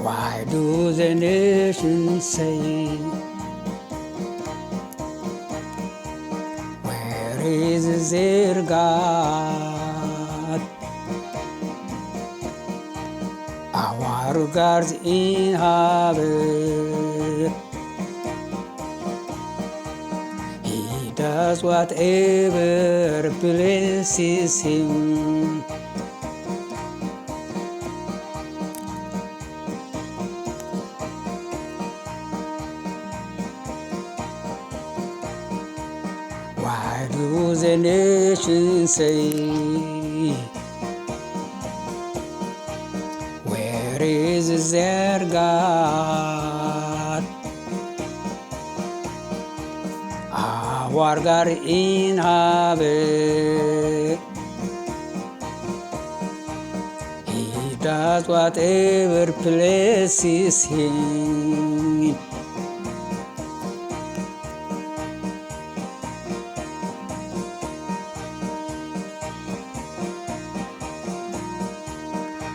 Why do the nations say, where is their God? Our God in heaven, He does whatever pleases Him. Why do the nations say, where is their God? Our God in heaven, He does whatever pleases Him.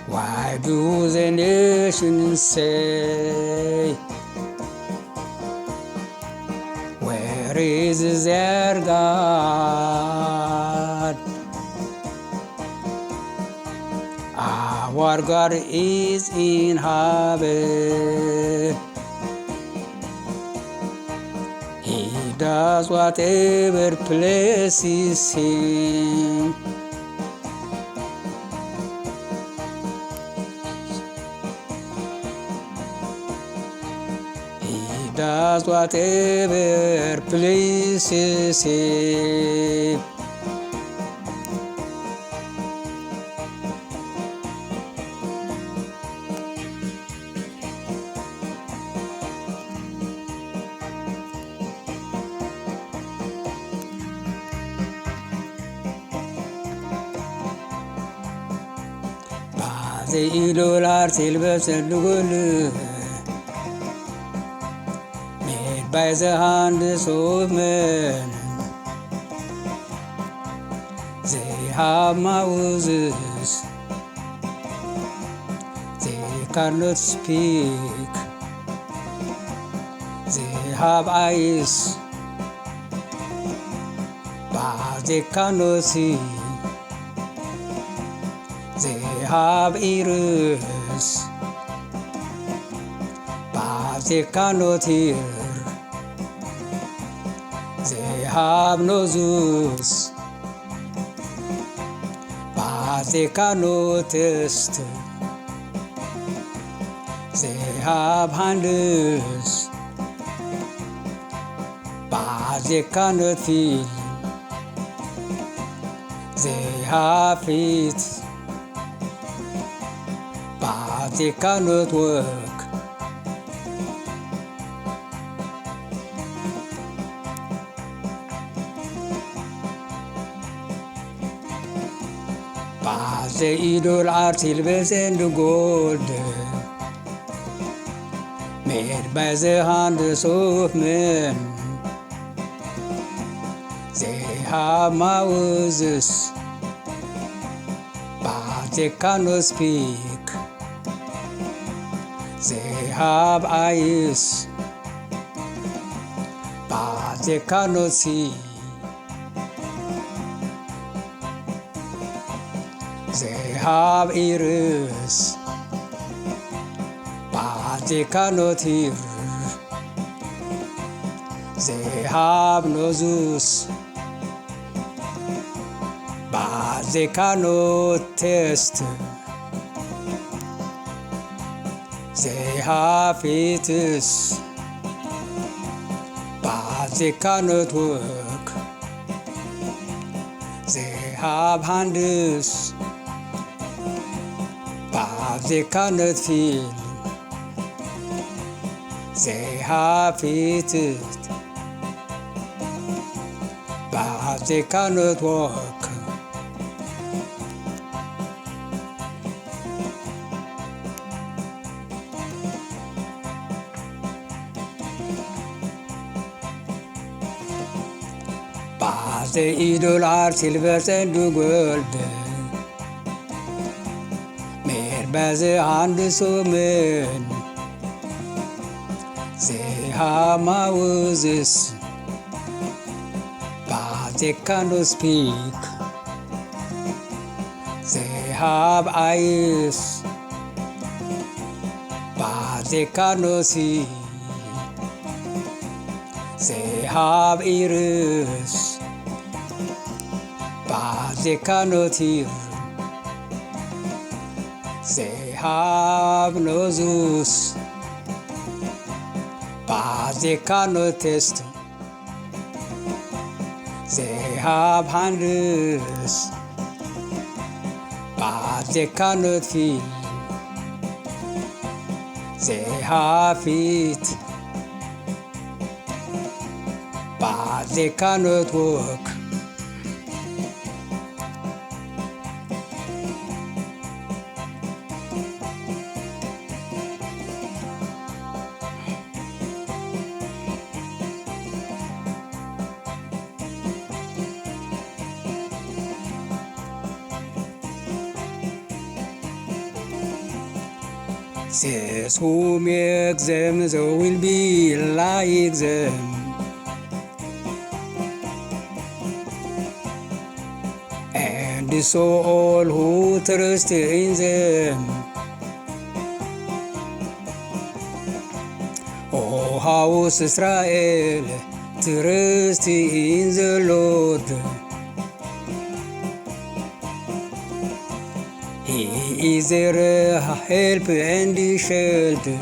Why do the nations say, where is their God? Our God is in heaven, He does whatever pleases Him. He does whatever pleases Him. $1 silver and gold, made by the hands of men. They have mouths, they cannot speak. They have eyes, but they cannot see. They have ears, but they cannot hear. They have noses, but they cannot taste. They have hands, but they cannot feel. They have feet, but they cannot work. But the idol are silver and gold, made by the hands of men. They have mouths, but they cannot speak. They have eyes, but they cannot see. They have ears, but they cannot hear. They have noses, but they cannot taste. They have feet, but they cannot work. They have hands, but they cannot feel. They have feet, but they cannot walk. But the idol are silver and gold, made by the hands of men. They have mouths, but they cannot speak. They have eyes, but they cannot see. They have ears, but they cannot hear. They have noses, but they cannot taste. They have hands, but they cannot feel. They have feet, but they cannot walk. Those who make them, they will be like them. And so all who trust in them. O house Israel, trust in the Lord. He is their help and shelter.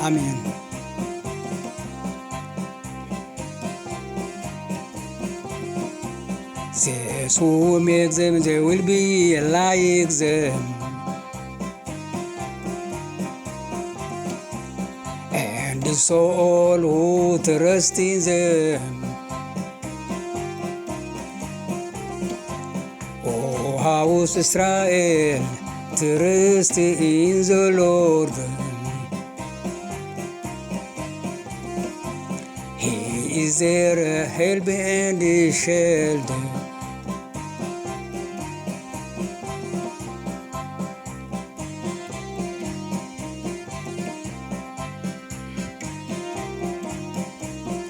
Amen. Those who make them, they will be like them. And so all who trust in them. O house Israel, trust in the Lord. He is their help and shelter.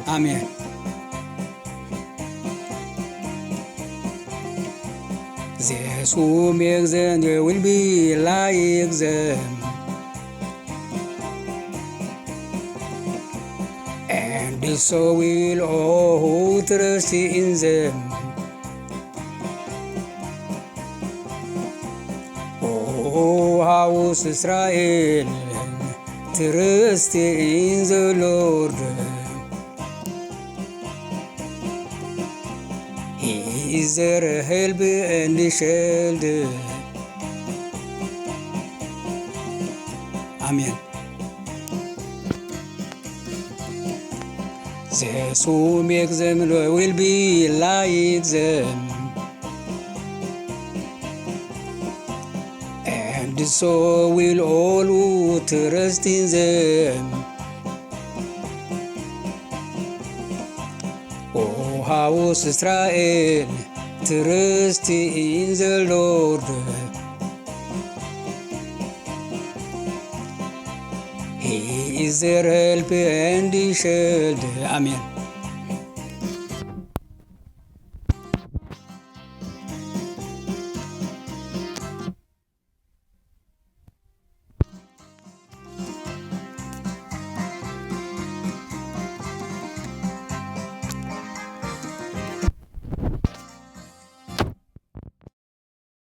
Amen. Those who make them, they will be like them. And so will all who trust in them. O house Israel, trust in the Lord. He is their help and shelter. Amen. Those who make them will be like them. And so will all who trust in them. O house Israel, trust in the Lord. He is their help and shelter. Amen.